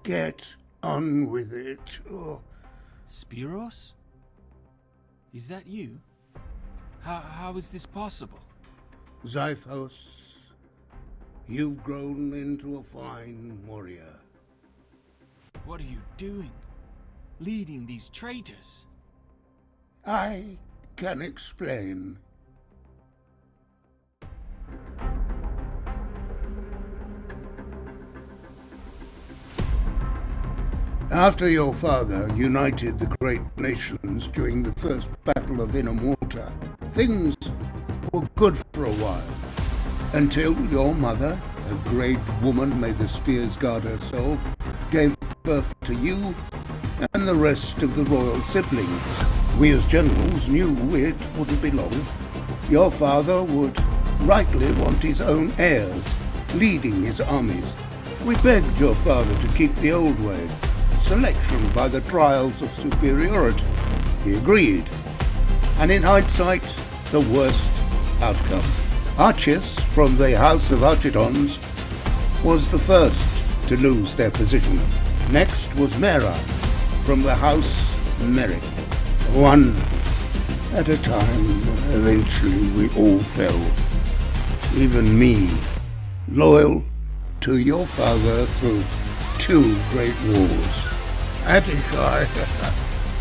Get on with it. Oh. Spearos? Is that you? How is this possible? Xiphos, you've grown into a fine warrior. What are you doing? Leading these traitors? I can explain. After your father united the great nations during the first Battle of Inamorta, things were good for a while, until your mother, a great woman, may the spears guard her soul, gave birth to you and the rest of the royal siblings. We as generals knew it wouldn't be long. Your father would rightly want his own heirs, leading his armies. We begged your father to keep the old way, selection by the trials of superiority. He agreed, and in hindsight, the worst outcome. Archis from the House of Archidons was the first to lose their position. Next was Mera from the House Merrick. One at a time, eventually we all fell. Even me, loyal to your father through 2 great wars. Atticai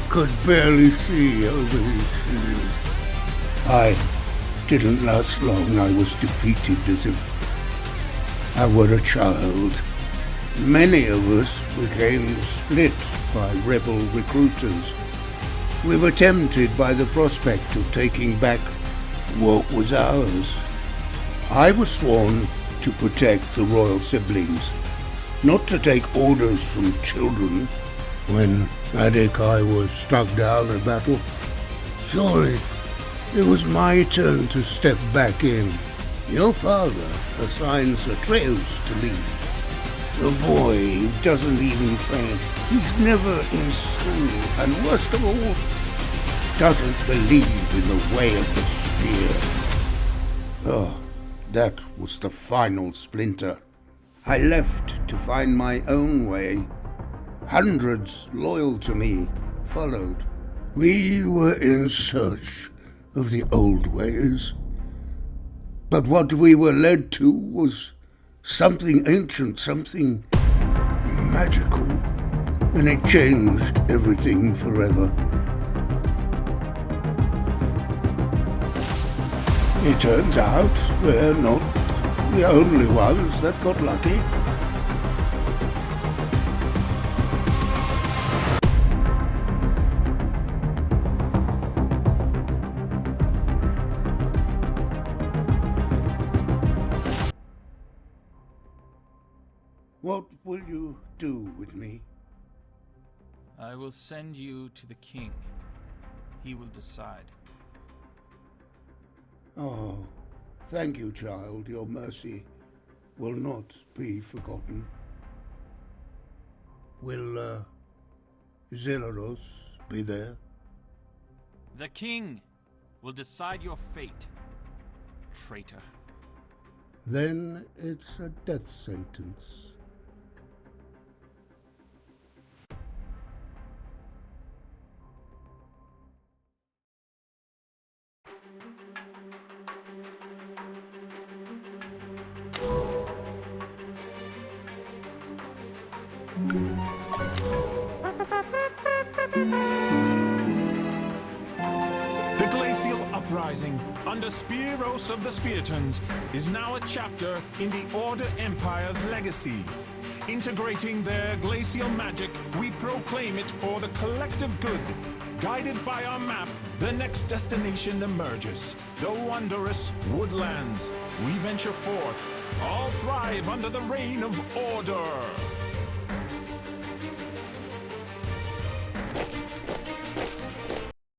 could barely see over his shield. I didn't last long. I was defeated as if I were a child. Many of us became split by rebel recruiters. We were tempted by the prospect of taking back what was ours. I was sworn to protect the royal siblings, not to take orders from children. When Atticai was struck down in battle, surely it was my turn to step back in. Your father assigns Atreus to lead. The boy doesn't even train. He's never in school, and worst of all, doesn't believe in the way of the spear. Oh, that was the final splinter. I left to find my own way. Hundreds loyal to me followed. We were in search of the old ways. But what we were led to was something ancient, something magical, and it changed everything forever. It turns out we're not the only ones that got lucky. What will you do with me? I will send you to the king. He will decide. Oh, thank you, child. Your mercy will not be forgotten. Will, Zelaros be there? The king will decide your fate, traitor. Then it's a death sentence. The glacial uprising under Spearos of the Speartons is now a chapter in the Order Empire's legacy. Integrating their glacial magic, we proclaim it for the collective good. Guided by our map, the next destination emerges. The wondrous woodlands. We venture forth. All thrive under the reign of order.